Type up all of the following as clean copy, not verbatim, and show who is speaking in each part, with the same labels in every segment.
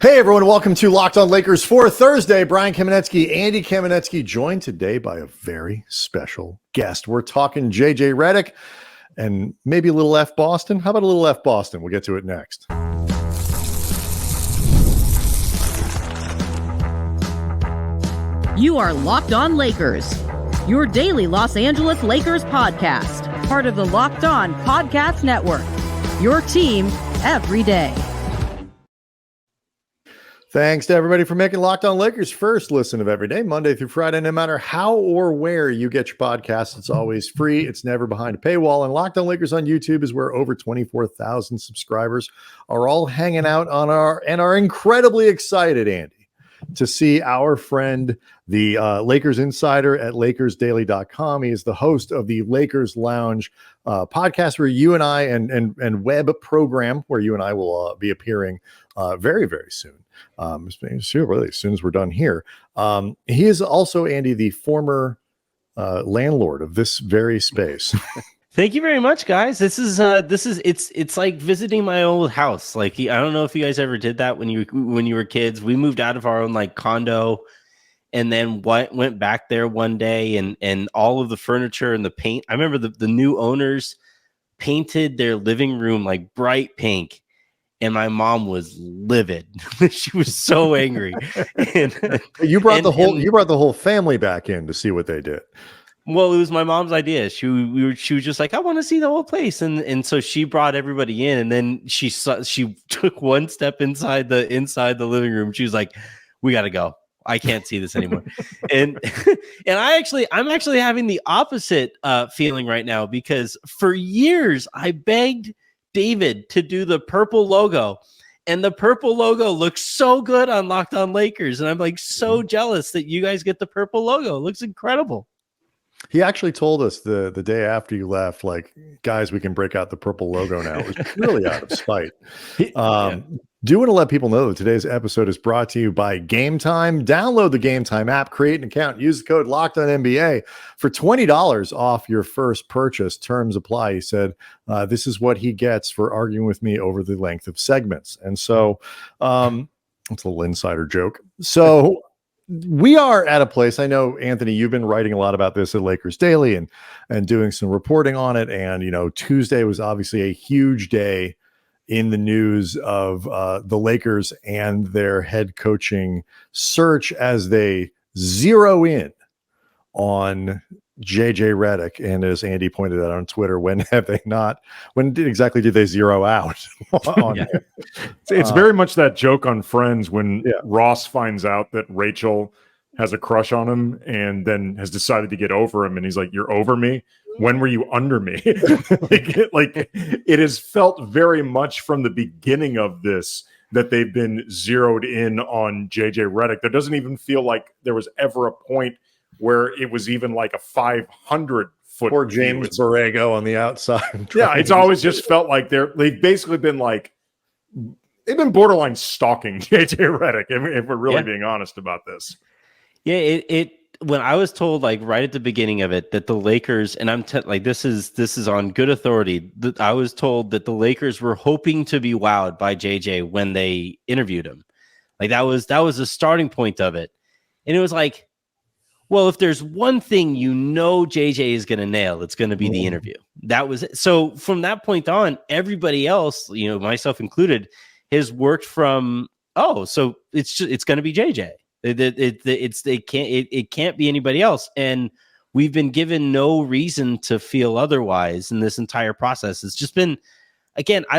Speaker 1: Hey everyone, welcome to Locked On Lakers for Thursday. Brian Kamenetsky, Andy Kamenetsky, joined today by a very special guest. We're talking JJ Redick and maybe a little F Boston. How about a little F Boston? We'll get to it next.
Speaker 2: You are Locked On Lakers, your daily Los Angeles Lakers podcast, part of the Locked On Podcast Network, your team every day.
Speaker 1: Thanks to everybody for making Locked On Lakers first listen of every day, Monday through Friday. No matter how or where you get your podcasts, it's always free. It's never behind a paywall. And Locked On Lakers on YouTube is where over 24,000 subscribers are all hanging out on and are incredibly excited, Andy, to see our friend, the Lakers insider at LakersDaily.com. He is the host of the Lakers Lounge podcast, where you and I and web program where you and I will be appearing very, very soon. Really, as soon as we're done here. He is also, Andy, the former landlord of this very space.
Speaker 3: Thank you very much, guys. It's like visiting my old house. Like, I don't know if you guys ever did that when you were kids. We moved out of our own like condo, and then went back there one day, and all of the furniture and the paint. I remember the new owners painted their living room like bright pink. And my mom was livid. She was so angry. And
Speaker 1: you brought the whole family back in to see what they did.
Speaker 3: Well, it was my mom's idea. She was just like, I want to see the whole place, and so she brought everybody in, and then she took one step inside the living room. She was like, "We got to go. I can't see this anymore." and I'm actually having the opposite feeling right now, because for years I begged David to do the purple logo, and the purple logo looks so good on Locked On Lakers, and I'm like so jealous that you guys get the purple logo. It looks incredible.
Speaker 1: He actually told us the day after you left, like, guys, we can break out the purple logo now. It was purely out of spite. Do want to let people know that today's episode is brought to you by Game Time. Download the Game Time app, create an account, use the code LOCKEDONNBA for $20 off your first purchase. Terms apply. He said, this is what he gets for arguing with me over the length of segments. And so it's a little insider joke. So we are at a place, I know, Anthony, you've been writing a lot about this at Lakers Daily and doing some reporting on it. And, Tuesday was obviously a huge day in the news of the Lakers and their head coaching search as they zero in on JJ Redick. And as Andy pointed out on Twitter, when exactly did they zero out on him?
Speaker 4: It's very much that joke on Friends when Ross finds out that Rachel has a crush on him and then has decided to get over him, and he's like, "You're over me? When were you under me?" like it has felt very much from the beginning of this that they've been zeroed in on JJ Redick. There doesn't even feel like there was ever a point where it was even like a 500-foot.
Speaker 1: Or James Borrego on the outside.
Speaker 4: Yeah, it's always just felt like they've basically been like, they've been borderline stalking JJ Redick, if we're really being honest about this.
Speaker 3: Yeah, when I was told, like, right at the beginning of it, that the Lakers, and I'm like, this is on good authority, that I was told that the Lakers were hoping to be wowed by JJ when they interviewed him. Like, that was the starting point of it. And it was like, well, if there's one thing JJ is going to nail, it's going to be the interview. That was it. So from that point on, everybody else, myself included, has worked from, so it's going to be JJ. It can't be anybody else, and we've been given no reason to feel otherwise in this entire process. It's just been, again, I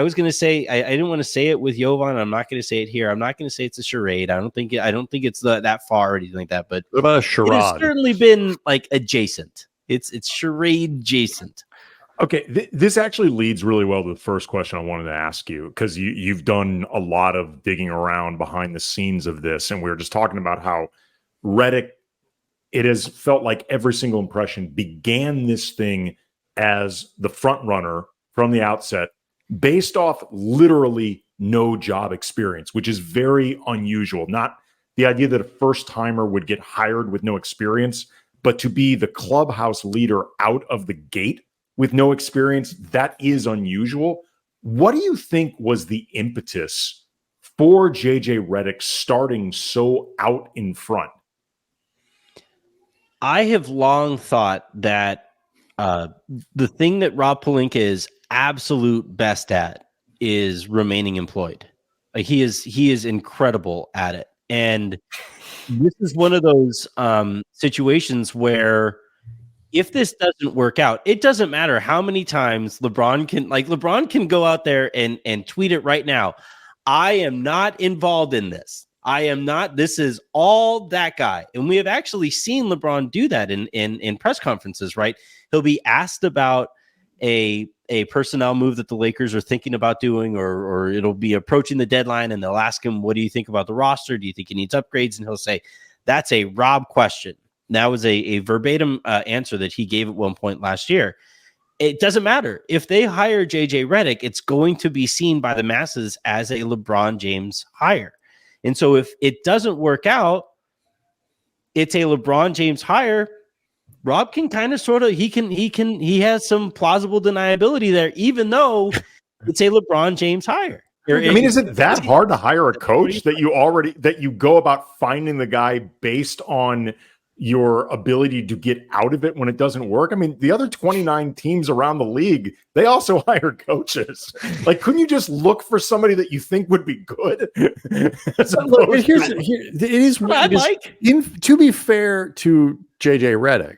Speaker 3: was going to say, I didn't want to say it with Jovan. I'm not going to say it here. I'm not going to say it's a charade. I don't think it's that far or anything like that. But
Speaker 1: what about a charade?
Speaker 3: It has certainly been like adjacent. It's charade adjacent.
Speaker 4: Okay, this actually leads really well to the first question I wanted to ask you, because you've done a lot of digging around behind the scenes of this, and we were just talking about how Redick, it has felt like every single impression began this thing as the front runner from the outset, based off literally no job experience, which is very unusual. Not the idea that a first-timer would get hired with no experience, but to be the clubhouse leader out of the gate with no experience, that is unusual. What do you think was the impetus for JJ Redick starting so out in front?
Speaker 3: I have long thought that the thing that Rob Pelinka is absolute best at is remaining employed. Like he is incredible at it. And this is one of those situations where if this doesn't work out, it doesn't matter how many times LeBron can go out there and tweet it right now. I am not involved in this. I am not. This is all that guy. And we have actually seen LeBron do that in press conferences, right? He'll be asked about a personnel move that the Lakers are thinking about doing, or it'll be approaching the deadline, and they'll ask him, what do you think about the roster? Do you think he needs upgrades? And he'll say, that's a Rob question. That was a verbatim answer that he gave at one point last year. It doesn't matter. If they hire JJ Redick, it's going to be seen by the masses as a LeBron James hire. And so if it doesn't work out, it's a LeBron James hire. Rob can kind of sort of, he has some plausible deniability there, even though it's a LeBron James hire.
Speaker 4: I mean, is it that hard to hire a coach that you go about finding the guy based on your ability to get out of it when it doesn't work? I mean, the other 29 teams around the league, they also hire coaches. Like, couldn't you just look for somebody that you think would be good?
Speaker 1: To be fair to JJ Redick,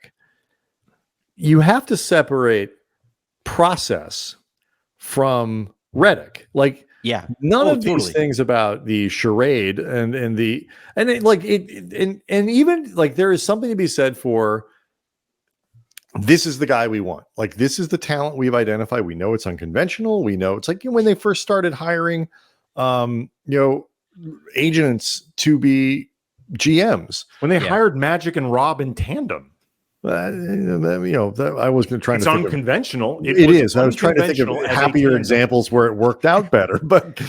Speaker 1: you have to separate process from Redick. Like,
Speaker 3: yeah,
Speaker 1: none of these things about the charade and even like there is something to be said for this is the guy we want. Like, this is the talent we've identified. We know it's unconventional. We know it's like when they first started hiring, agents to be GMs.
Speaker 4: When they hired Magic and Rob in tandem.
Speaker 1: I was trying to think
Speaker 4: unconventional.
Speaker 1: It is. I was trying to think of happier examples where it worked out better. But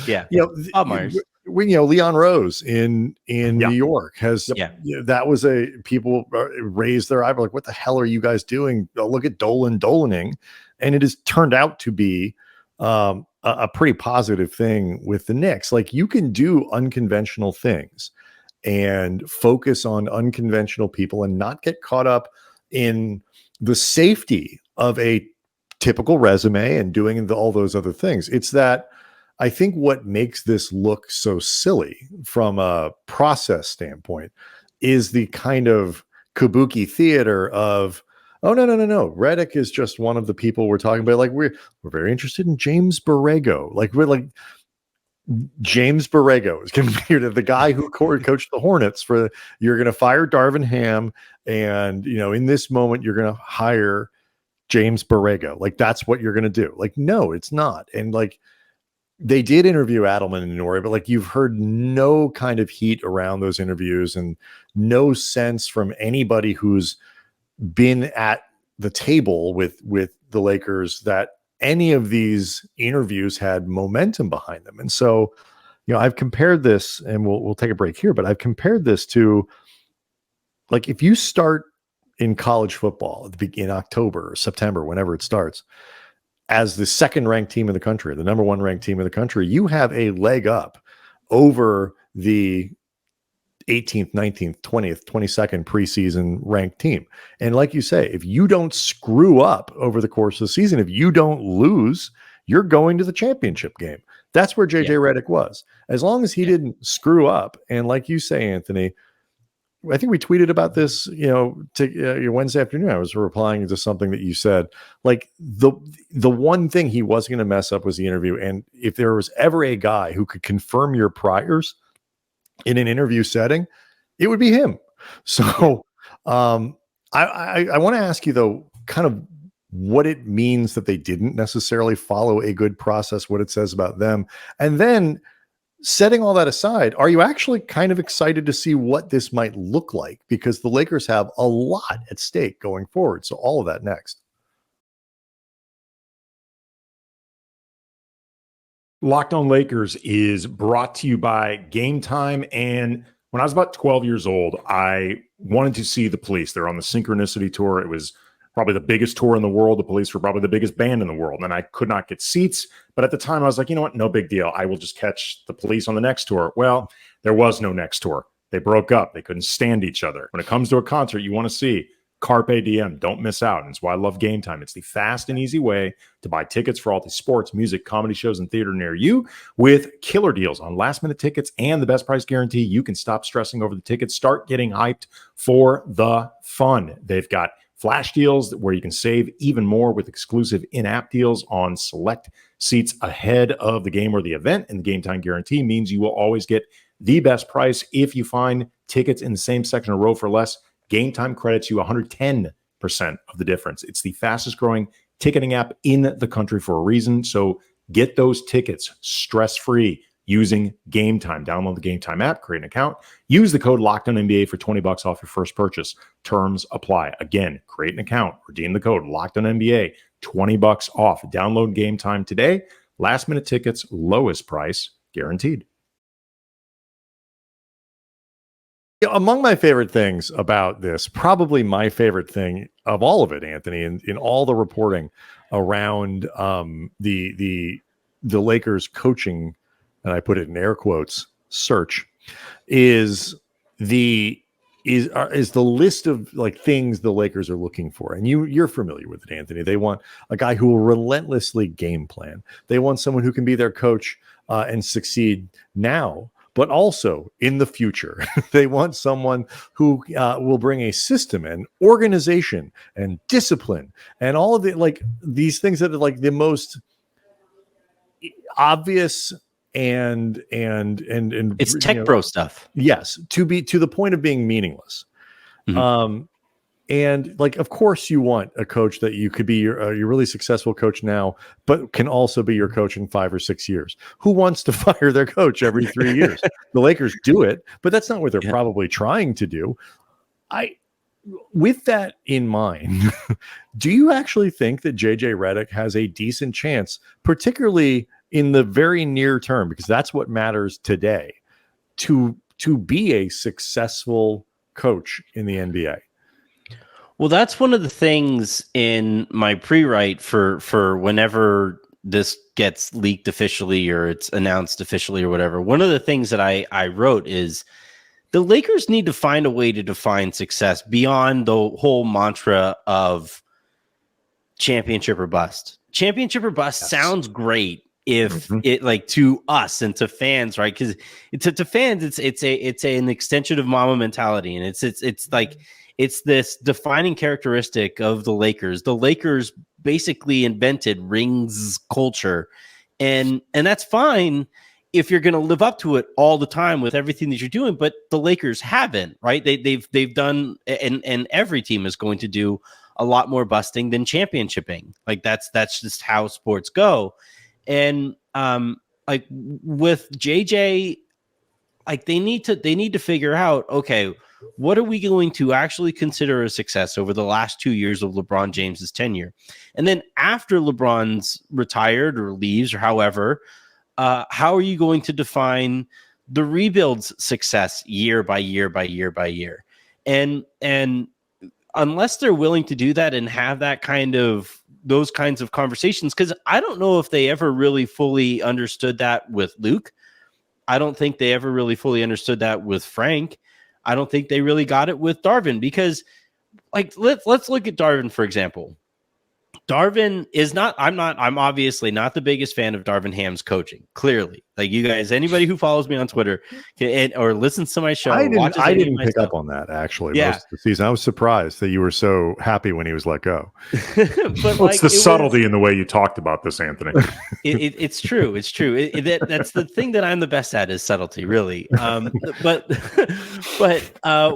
Speaker 1: Leon Rose in New York has that was people raised their eyebrow like, what the hell are you guys doing? Look at Dolaning, and it has turned out to be a pretty positive thing with the Knicks. Like, you can do unconventional things and focus on unconventional people and not get caught up in the safety of a typical resume and doing all those other things. It's that I think what makes this look so silly from a process standpoint is the kind of kabuki theater of, oh, no. Redick is just one of the people we're talking about. Like, we're very interested in James Borrego. Like, we're like, James Borrego is going to be the guy who coached the Hornets you're going to fire Darvin Ham. And, in this moment, you're going to hire James Borrego. Like, that's what you're going to do. Like, no, it's not. And like, they did interview Adelman and Nori, but like, you've heard no kind of heat around those interviews and no sense from anybody who's been at the table with the Lakers that any of these interviews had momentum behind them. And so, I've compared this, and we'll take a break here, but I've compared this to, like, if you start in college football in October or September, whenever it starts, as the second ranked team in the country, the number one ranked team in the country, you have a leg up over the 18th, 19th, 20th, 22nd preseason ranked team. And like you say, if you don't screw up over the course of the season, if you don't lose, you're going to the championship game. That's where JJ Redick was. As long as he didn't screw up. And like you say, Anthony, I think we tweeted about this, your Wednesday afternoon. I was replying to something that you said. Like, the one thing he wasn't going to mess up was the interview. And if there was ever a guy who could confirm your priors in an interview setting, it would be him. So I want to ask you, though, kind of what it means that they didn't necessarily follow a good process, what it says about them. And then, setting all that aside, are you actually kind of excited to see what this might look like? Because the Lakers have a lot at stake going forward. So all of that next.
Speaker 4: Locked On Lakers is brought to you by Game Time. And when I was about 12 years old, I wanted to see the Police. They're on the Synchronicity Tour. It was probably the biggest tour in the world. The Police were probably the biggest band in the world. And I could not get seats. But at the time, I was like, you know what? No big deal. I will just catch the Police on the next tour. Well, there was no next tour. They broke up. They couldn't stand each other. When it comes to a concert you want to see, Carpe Diem. Don't miss out. And it's why I love Game Time. It's the fast and easy way to buy tickets for all the sports, music, comedy shows, and theater near you with killer deals on last-minute tickets and the best price guarantee. You can stop stressing over the tickets. Start getting hyped for the fun. They've got flash deals where you can save even more with exclusive in-app deals on select seats ahead of the game or the event. And the Game Time guarantee means you will always get the best price. If you find tickets in the same section or row for less, Game Time credits you 110% of the difference. It's the fastest growing ticketing app in the country for a reason. So get those tickets stress-free using Game Time. Download the Game Time app, create an account, use the code LOCKEDONNBA for $20 off your first purchase. Terms apply. Again, create an account, redeem the code LOCKEDONNBA, $20 off. Download Game Time today. Last minute tickets, lowest price guaranteed.
Speaker 1: Among my favorite things about this, probably my favorite thing of all of it, Anthony, in all the reporting around the Lakers coaching, and I put it in air quotes, search, is the list of like things the Lakers are looking for. And you're familiar with it, Anthony. They want a guy who will relentlessly game plan. They want someone who can be their coach and succeed now, but also in the future. They want someone who will bring a system and organization and discipline and all of the, like, these things that are like the most obvious and
Speaker 3: it's tech bro stuff.
Speaker 1: Yes, to the point of being meaningless. Mm-hmm. And like, of course, you want a coach that you could be your really successful coach now, but can also be your coach in 5 or 6 years. Who wants to fire their coach every 3 years? The Lakers do it, but that's not what they're probably trying to do. With that in mind, do you actually think that JJ Redick has a decent chance, particularly in the very near term, because that's what matters today, to be a successful coach in the NBA?
Speaker 3: Well, that's one of the things in my pre-write for whenever this gets leaked officially or it's announced officially or whatever. One of the things that I wrote is the Lakers need to find a way to define success beyond the whole mantra of championship or bust. Championship or bust sounds great if it, like, to us and to fans, right? Because to fans, it's an extension of Mamba mentality, and it's like, it's this defining characteristic of the Lakers. The Lakers basically invented rings culture, and that's fine if you're going to live up to it all the time with everything that you're doing. But the Lakers haven't, right? They've done, and every team is going to do a lot more busting than championshiping. Like that's just how sports go. And like with JJ, like they need to figure out, okay, what are we going to actually consider a success over the last 2 years of LeBron James's tenure? And then after LeBron's retired or leaves or however, how are you going to define the rebuild's success year by year by year by year? And unless they're willing to do that and have those kinds of conversations, because I don't know if they ever really fully understood that with Luke. I don't think they ever really fully understood that with Frank. I don't think they really got it with Darvin, because, like, let's look at Darvin, for example. Darvin is not, I'm obviously not the biggest fan of Darvin Ham's coaching. Clearly, like, you guys, anybody who follows me on Twitter or listens to my show,
Speaker 1: I didn't pick up on that actually.
Speaker 3: Yeah.
Speaker 1: Most of the season, I was surprised that you were so happy when he was let go.
Speaker 3: But
Speaker 4: what's the subtlety in the way you talked about this, Anthony?
Speaker 3: It's true. It's true. That's the thing that I'm the best at, is subtlety, really. But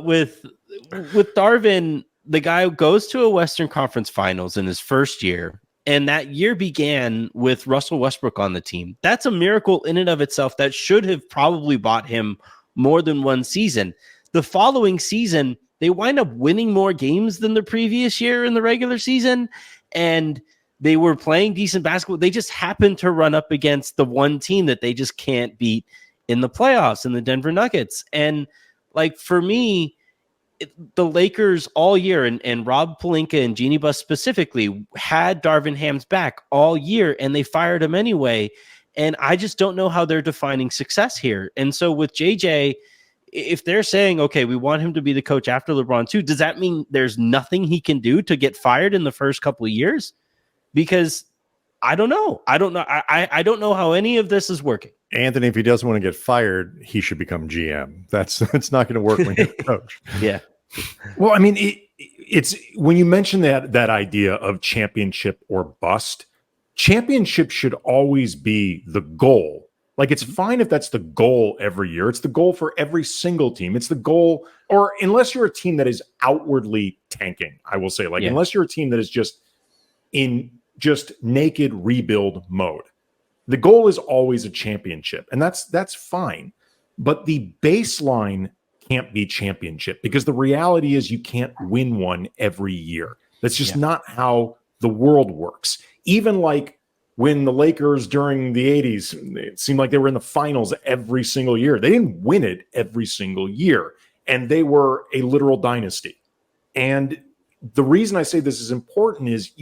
Speaker 3: with Darvin, the guy goes to a Western Conference Finals in his first year, and that year began with Russell Westbrook on the team. That's a miracle in and of itself that should have probably bought him more than one season. The following season, they wind up winning more games than the previous year in the regular season, and they were playing decent basketball. They just happened to run up against the one team that they just can't beat in the playoffs, in the Denver Nuggets. And, like, for me, the Lakers all year, and Rob Pelinka and Jeannie Buss specifically had Darvin Ham's back all year, and they fired him anyway. And I just don't know how they're defining success here. And so with JJ, if they're saying, okay, we want him to be the coach after LeBron too, does that mean there's nothing he can do to get fired in the first couple of years? Because I don't know. I don't know how any of this is working.
Speaker 1: Anthony, if he doesn't want to get fired, he should become GM. That's not going to work when you're a coach.
Speaker 3: Yeah.
Speaker 4: Well, I mean, it's when you mention that idea of championship or bust, championship should always be the goal. Like, it's fine if that's the goal every year. It's the goal for every single team. It's the goal, or unless you're a team that is outwardly tanking, I will say, like, unless you're a team that is just in just naked rebuild mode. The goal is always a championship, and that's fine. But the baseline can't be championship, because the reality is you can't win one every year. That's just not how the world works. Even like when the Lakers during the 80s, it seemed like they were in the finals every single year. They didn't win it every single year, and they were a literal dynasty. And the reason I say this is important is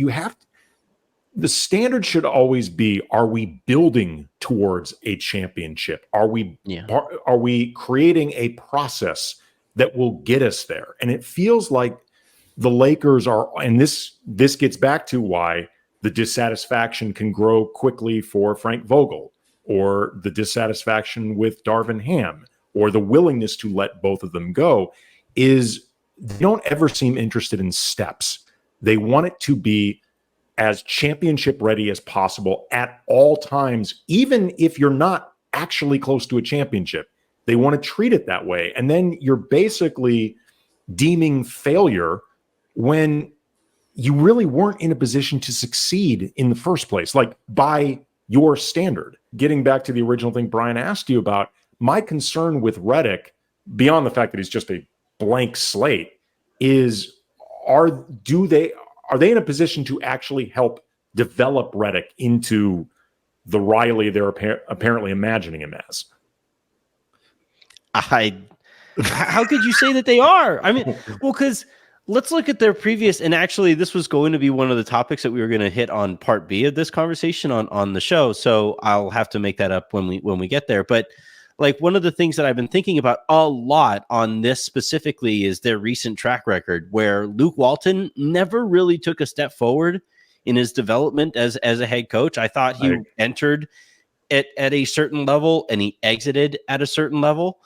Speaker 4: the standard should always be, are we building towards a championship? Are we creating a process that will get us there? And it feels like the Lakers are, and this gets back to why the dissatisfaction can grow quickly for Frank Vogel, or the dissatisfaction with Darvin Ham, or the willingness to let both of them go, is they don't ever seem interested in steps. They want it to be as championship ready as possible at all times, even if you're not actually close to a championship. They want to treat it that way. And then you're basically deeming failure when you really weren't in a position to succeed in the first place, like by your standard. Getting back to the original thing Brian asked you about, my concern with Redick, beyond the fact that he's just a blank slate, is are they in a position to actually help develop Redick into the Riley they're apparently imagining him as?
Speaker 3: How could you say that they are? I mean, well, because let's look at their previous, and actually this was going to be one of the topics that we were going to hit on part B of this conversation on the show. So I'll have to make that up when we get there. But like, one of the things that I've been thinking about a lot on this specifically is their recent track record, where Luke Walton never really took a step forward in his development as a head coach. I thought he entered at a certain level and he exited at a certain level.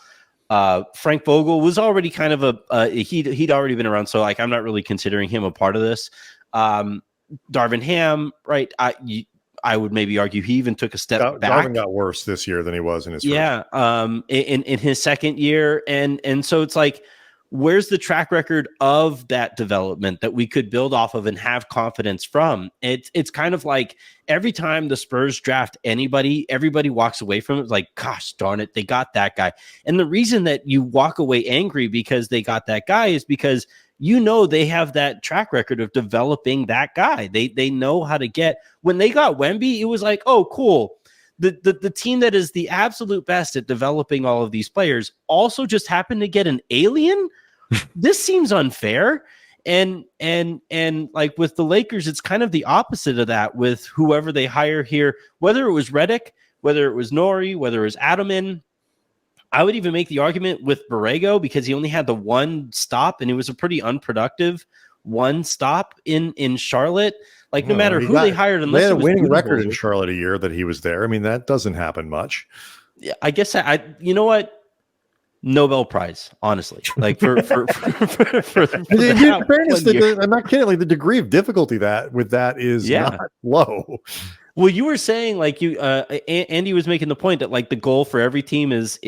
Speaker 3: Frank Vogel was already kind of he'd already been around, so like I'm not really considering him a part of this. Darvin Ham, right? I would maybe argue he even took a step back.
Speaker 1: Darvin got worse this year than he was in his first.
Speaker 3: In his second year, and so it's like, where's the track record of that development that we could build off of and have confidence from? It's kind of like every time the Spurs draft anybody, everybody walks away from it like, gosh darn it, they got that guy. And the reason that you walk away angry because they got that guy is because they have that track record of developing that guy. They know how to get. When they got Wemby, it was like, oh, cool. The team that is the absolute best at developing all of these players also just happened to get an alien. This seems unfair. And like with the Lakers, it's kind of the opposite of that with whoever they hire here, whether it was Redick, whether it was Nori, whether it was Adaman. I would even make the argument with Borrego, because he only had the one stop, and it was a pretty unproductive one stop in Charlotte. Like, no matter who they hired, unless
Speaker 1: they had a winning record
Speaker 3: goals
Speaker 1: in Charlotte a year that he was there. I mean, that doesn't happen much.
Speaker 3: Yeah, I guess you know what? Nobel Prize, honestly. Like for
Speaker 1: in fairness, I'm not kidding. Like, the degree of difficulty with that is not low.
Speaker 3: Well, you were saying, like, Andy was making the point that like the goal for every team is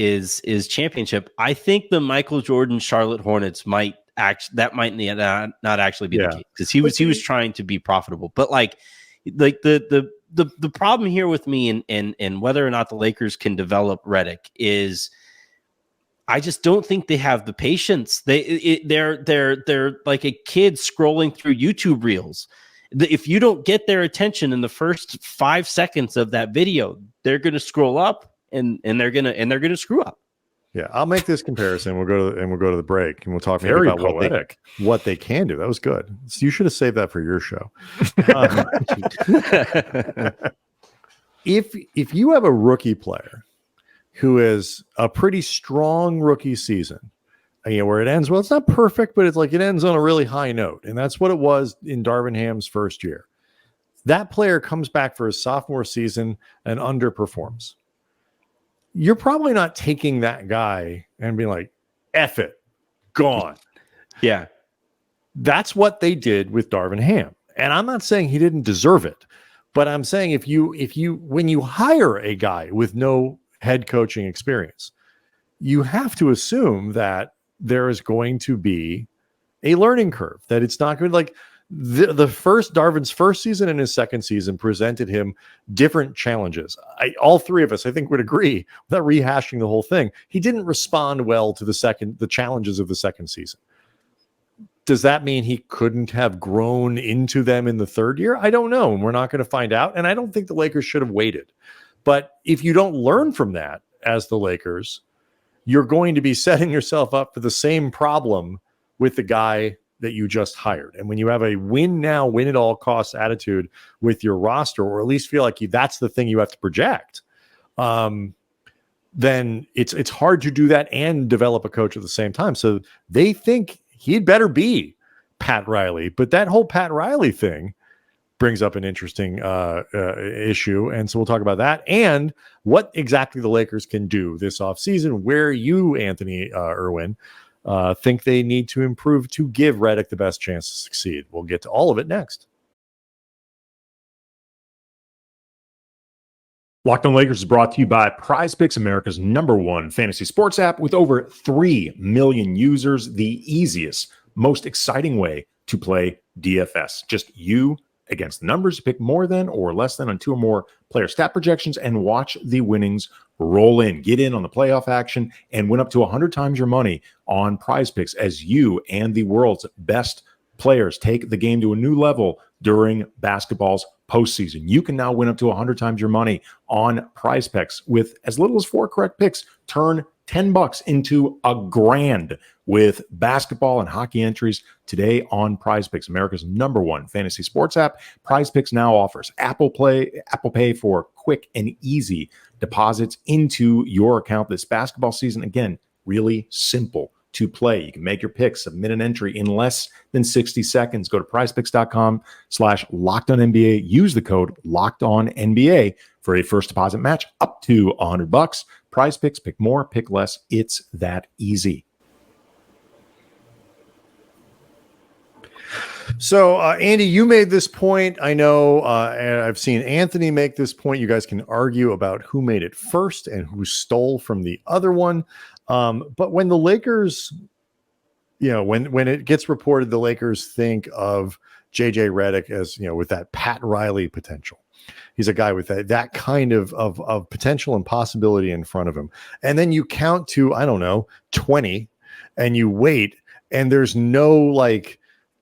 Speaker 3: championship. I think the Michael Jordan Charlotte Hornets might not actually be the case, because he was trying to be profitable. But like the problem here with me and whether or not the Lakers can develop Redick is, I just don't think they have the patience. They're like a kid scrolling through YouTube reels. If you don't get their attention in the first 5 seconds of that video, they're going to scroll up and they're going to screw up.
Speaker 1: Yeah, I'll make this comparison. We'll go to the break, and we'll talk maybe
Speaker 4: Very
Speaker 1: about
Speaker 4: poetic.
Speaker 1: what they can do. That was good. So you should have saved that for your show. If you have a rookie player who is a pretty strong rookie season, where it ends, well, it's not perfect, but it's like it ends on a really high note, and that's what it was in Darvin Ham's first year. That player comes back for his sophomore season and underperforms. You're probably not taking that guy and being like, F it, gone.
Speaker 3: Yeah.
Speaker 1: That's what they did with Darvin Ham. And I'm not saying he didn't deserve it, but I'm saying when you hire a guy with no head coaching experience, you have to assume that there is going to be a learning curve, that it's not good. Like Darvin's first season and his second season presented him different challenges. All three of us, I think, would agree, without rehashing the whole thing, he didn't respond well to the challenges of the second season. Does that mean he couldn't have grown into them in the third year? I don't know, and we're not going to find out. And I don't think the Lakers should have waited. But if you don't learn from that as the Lakers, you're going to be setting yourself up for the same problem with the guy that you just hired. And when you have a win now, win at all costs attitude with your roster, or at least feel like that's the thing you have to project, then it's hard to do that and develop a coach at the same time. So they think he'd better be Pat Riley. But that whole Pat Riley thing brings up an interesting issue. And so we'll talk about that and what exactly the Lakers can do this offseason, where you, Anthony Irwin, think they need to improve to give Redick the best chance to succeed. We'll get to all of it next.
Speaker 4: Locked On Lakers is brought to you by PrizePicks, America's #1 fantasy sports app with over 3 million users. The easiest, most exciting way to play DFS. Just you against the numbers, pick more than or less than on 2 or more player stat projections and watch the winnings roll in. Get in on the playoff action and win up to 100 times your money on PrizePicks as you and the world's best players take the game to a new level during basketball's postseason. You can now win up to 100 times your money on PrizePicks with as little as 4 correct picks. Turn $10 into $1,000 with basketball and hockey entries today on PrizePicks, America's #1 fantasy sports app. PrizePicks now offers Apple Pay for quick and easy deposits into your account this basketball season. Again, really simple to play. You can make your picks, submit an entry in less than 60 seconds. Go to prizepicks.com/LockedOnNBA. Use the code LockedOnNBA for a first deposit match up to $100. PrizePicks, pick more, pick less. It's that easy.
Speaker 1: So, Andy, you made this point. I know, and I've seen Anthony make this point. You guys can argue about who made it first and who stole from the other one. But when the Lakers, when it gets reported, the Lakers think of JJ Redick as, with that Pat Riley potential. He's a guy with that kind of potential and possibility in front of him. And then you count to, 20, and you wait, and there's no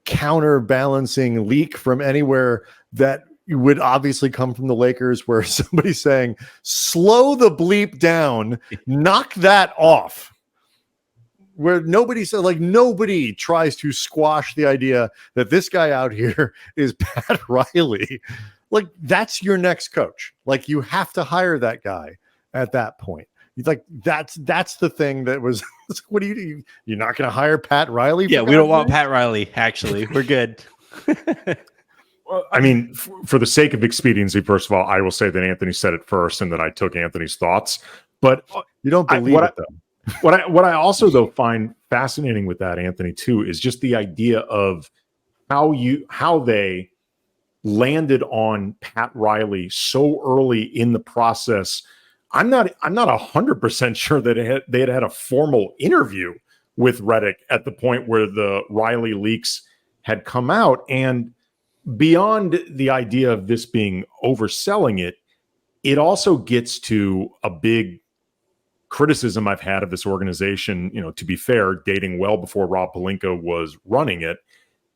Speaker 1: counterbalancing leak from anywhere that would obviously come from the Lakers, where somebody's saying, slow the bleep down, knock that off. Where nobody said, nobody tries to squash the idea that this guy out here is Pat Riley. That's your next coach. You have to hire that guy at that point. That's the thing that was, what do you do? You're not going to hire Pat Riley?
Speaker 3: Yeah, we don't want Pat Riley, actually. We're good.
Speaker 4: Well, I mean, for the sake of expediency, first of all, I will say that Anthony said it first and that I took Anthony's thoughts. But
Speaker 1: you don't believe it, though.
Speaker 4: What I also, though, find fascinating with that, Anthony, too, is just the idea of how they landed on Pat Riley so early in the process. I'm not 100% sure that they had a formal interview with Redick at the point where the Riley leaks had come out. And beyond the idea of this being overselling it, it also gets to a big criticism I've had of this organization, to be fair, dating well before Rob Pelinka was running it.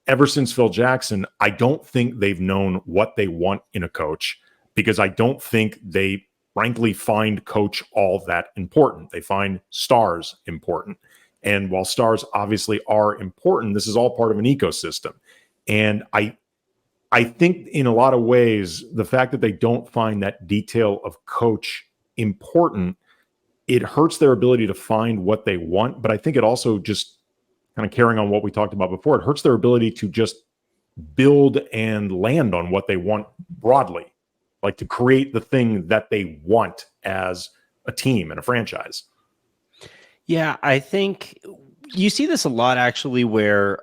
Speaker 4: Ever since Phil Jackson, I don't think they've known what they want in a coach, because I don't think they frankly find coach all that important. They find stars important. And while stars obviously are important, this is all part of an ecosystem. And I think in a lot of ways, the fact that they don't find that detail of coach important, it hurts their ability to find what they want. But I think it also, just kind of carrying on what we talked about before, it hurts their ability to just build and land on what they want broadly, like to create the thing that they want as a team and a franchise.
Speaker 3: Yeah, I think you see this a lot actually, where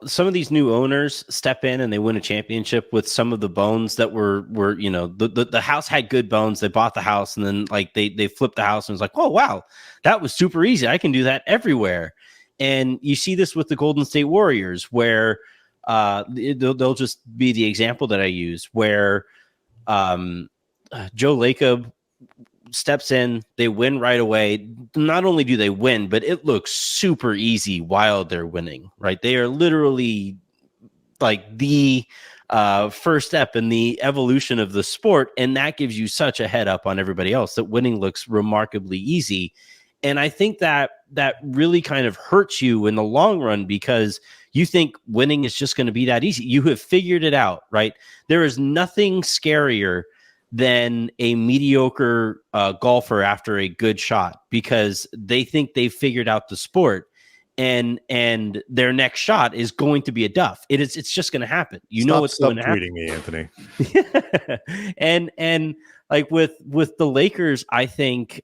Speaker 3: some of these new owners step in and they win a championship with some of the bones that were the house had good bones. They bought the house and then like they flipped the house and was like, oh wow, that was super easy. I can do that everywhere. And you see this with the Golden State Warriors, where they'll just be the example that I use, where Joe Lacob steps in, they win right away. Not only do they win, but it looks super easy while they're winning, right? They are literally like the first step in the evolution of the sport. And that gives you such a head up on everybody else that winning looks remarkably easy. And I think that really kind of hurts you in the long run, because you think winning is just going to be that easy. You have figured it out, right? There is nothing scarier than a mediocre golfer after a good shot, because they think they've figured out the sport, and their next shot is going to be a duff. It's just going to happen. Know what's going to happen.
Speaker 1: Stop tweeting me, Anthony.
Speaker 3: and like with the Lakers, I think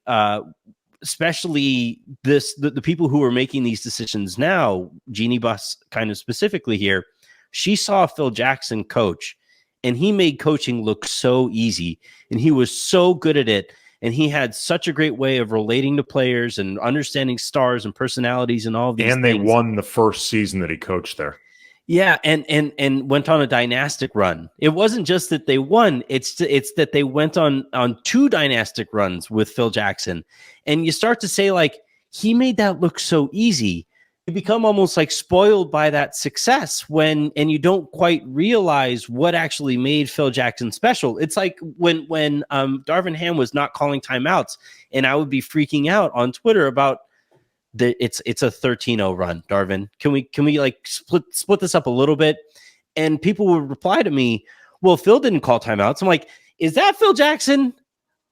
Speaker 3: especially the people who are making these decisions now, Jeannie Buss kind of specifically here, she saw Phil Jackson coach, and he made coaching look so easy, and he was so good at it. And he had such a great way of relating to players and understanding stars and personalities and all of these things.
Speaker 4: And they won the first season that he coached there.
Speaker 3: Yeah, and went on a dynastic run. It wasn't just that they won, it's that they went on 2 dynastic runs with Phil Jackson. And you start to say, like, he made that look so easy. You become almost like spoiled by that success and you don't quite realize what actually made Phil Jackson special. It's like when Darvin Ham was not calling timeouts, and I would be freaking out on Twitter about it's a 13-0 run, Darvin. Can we like split this up a little bit? And people would reply to me, well, Phil didn't call timeouts. I'm like, is that Phil Jackson?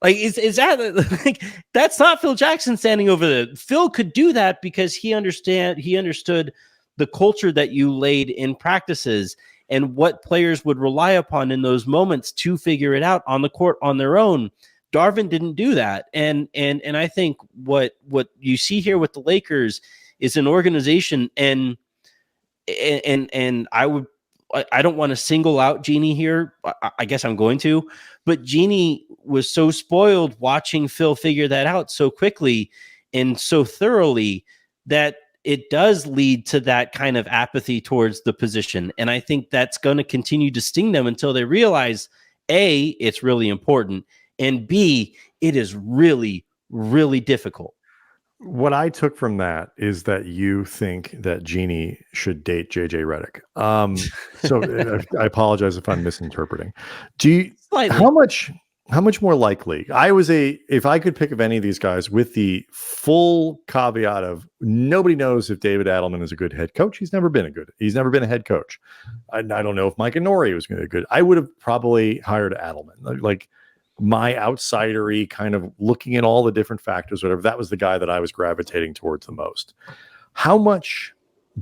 Speaker 3: Like, is that like, that's not Phil Jackson standing over there. Phil could do that because he understood the culture that you laid in practices and what players would rely upon in those moments to figure it out on the court on their own. Darvin didn't do that. And I think what you see here with the Lakers is an organization, and I don't want to single out Jeannie here. I guess I'm going to, but Jeannie was so spoiled watching Phil figure that out so quickly and so thoroughly that it does lead to that kind of apathy towards the position. And I think that's going to continue to sting them until they realize, A, it's really important, and B, it is really, really difficult.
Speaker 1: What I took from that is that you think that Jeannie should date JJ Redick. So I apologize if I'm misinterpreting. How much more likely? If I could pick of any of these guys with the full caveat of nobody knows if David Adelman is a good head coach. He's never been a head coach. I don't know if Mike Norrie was going to be good. I would have probably hired Adelman. Like, my outsidery kind of looking at all the different factors, whatever, that was the guy that I was gravitating towards the most. How much,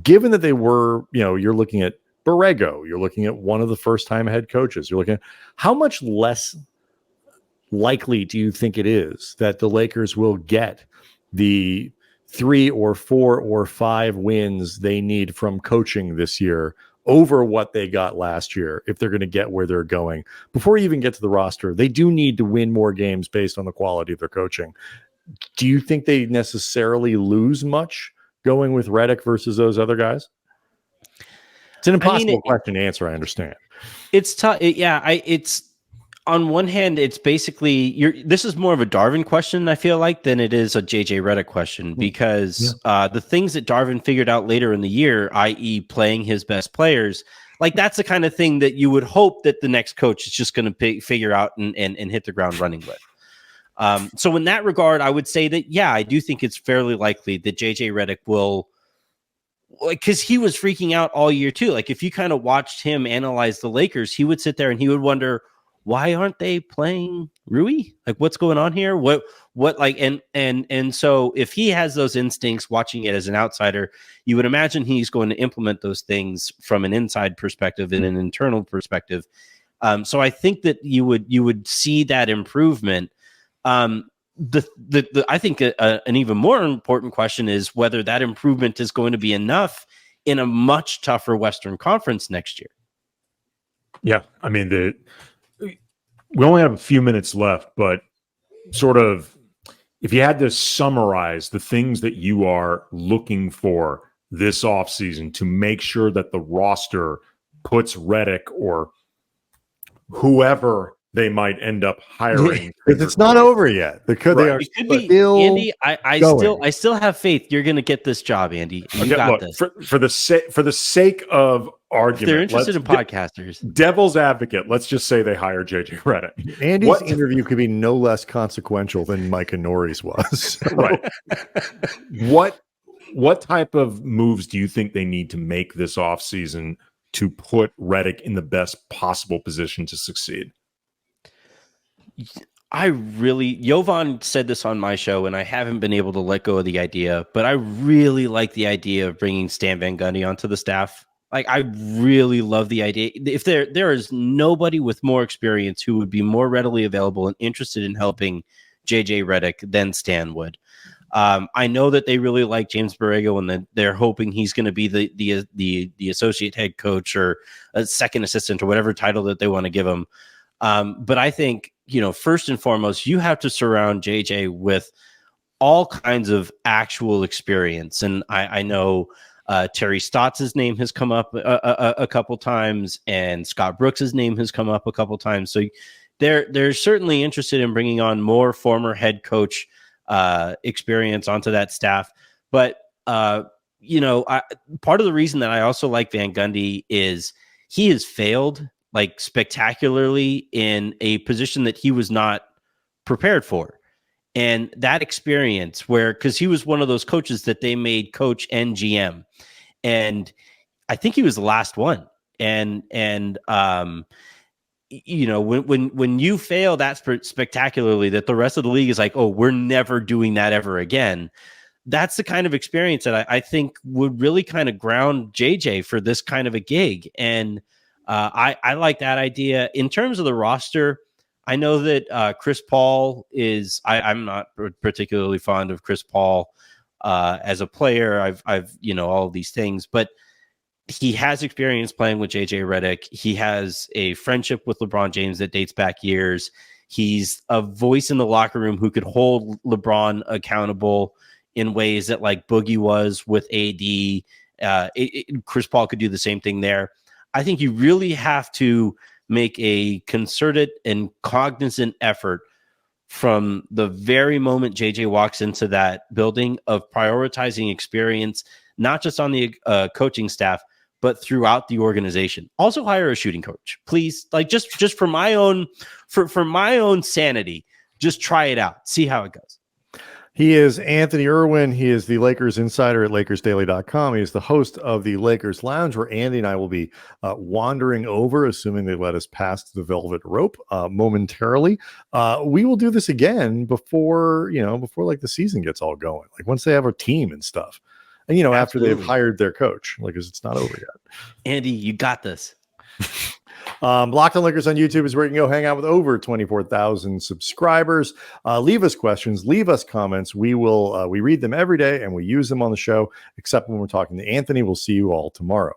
Speaker 1: given that they were, you're looking at Borrego, you're looking at one of the first-time head coaches, you're looking at how much less likely do you think it is that the Lakers will get the 3 or 4 or 5 wins they need from coaching this year over what they got last year if they're going to get where they're going? Before you even get to the roster, they do need to win more games based on the quality of their coaching. Do you think they necessarily lose much going with Redick versus those other guys? It's an impossible question to answer, I understand.
Speaker 3: It's tough. It's on one hand, it's basically this is more of a Darvin question, I feel like, than it is a JJ Redick question, because the things that Darvin figured out later in the year, i.e. playing his best players, like that's the kind of thing that you would hope that the next coach is just going to figure out and hit the ground running with. So in that regard, I would say that, yeah, I do think it's fairly likely that JJ Redick will, because he was freaking out all year too. Like if you kind of watched him analyze the Lakers, he would sit there and he would wonder, why aren't they playing Rui? Like what's going on here? What like, and so if he has those instincts watching it as an outsider, you would imagine he's going to implement those things from an inside perspective and an internal perspective. So I think that you would see that improvement. I think an even more important question is whether that improvement is going to be enough in a much tougher Western Conference next year.
Speaker 4: Yeah, I mean, we only have a few minutes left, but sort of if you had to summarize the things that you are looking for this offseason to make sure that the roster puts Redick or whoever they might end up hiring.
Speaker 1: It's not over yet. They are
Speaker 3: it could be,
Speaker 1: still
Speaker 3: Andy, I still have faith you're going to get this job, Andy. You got this.
Speaker 4: For the sake of argument,
Speaker 3: if they're interested in podcasters.
Speaker 4: Devil's advocate, let's just say they hire JJ Redick.
Speaker 1: Andy's interview could be no less consequential than Mike and Nori's was.
Speaker 4: Right. What type of moves do you think they need to make this offseason to put Redick in the best possible position to succeed?
Speaker 3: Jovan said this on my show, and I haven't been able to let go of the idea, but I really like the idea of bringing Stan Van Gundy onto the staff. Like, I really love the idea. If there is nobody with more experience who would be more readily available and interested in helping JJ Redick than Stan would. I know that they really like James Borrego, and that they're hoping he's going to be the associate head coach or a second assistant or whatever title that they want to give him. But I think, first and foremost, you have to surround JJ with all kinds of actual experience. And I know Terry Stotts' name has come up a couple times, and Scott Brooks' name has come up a couple times. So they're certainly interested in bringing on more former head coach experience onto that staff. But, part of the reason that I also like Van Gundy is he has failed like spectacularly in a position that he was not prepared for. And that experience because he was one of those coaches that they made coach and GM. And I think he was the last one. And when you fail that spectacularly, that the rest of the league is like, oh, we're never doing that ever again. That's the kind of experience that I think would really kind of ground JJ for this kind of a gig. And I like that idea. In terms of the roster, I know that Chris Paul is. I'm not particularly fond of Chris Paul as a player. I've all of these things, but he has experience playing with JJ Redick. He has a friendship with LeBron James that dates back years. He's a voice in the locker room who could hold LeBron accountable in ways that like Boogie was with AD. Chris Paul could do the same thing there. I think you really have to make a concerted and cognizant effort from the very moment JJ walks into that building of prioritizing experience, not just on the coaching staff, but throughout the organization. Also hire a shooting coach, please. Like just for my own, for my own sanity, just try it out. See how it goes.
Speaker 1: He is Anthony Irwin. He is the Lakers insider at LakersDaily.com. He is the host of the Lakers Lounge, where Andy and I will be wandering over, assuming they let us past the velvet rope momentarily. We will do this again before like the season gets all going, like once they have a team and stuff. And, after they've hired their coach, like, 'cause it's not over yet.
Speaker 3: Andy, you got this.
Speaker 1: Locked on Lakers on YouTube is where you can go hang out with over 24,000 subscribers. Leave us questions, leave us comments. We read them every day and we use them on the show, except when we're talking to Anthony. We'll see you all tomorrow.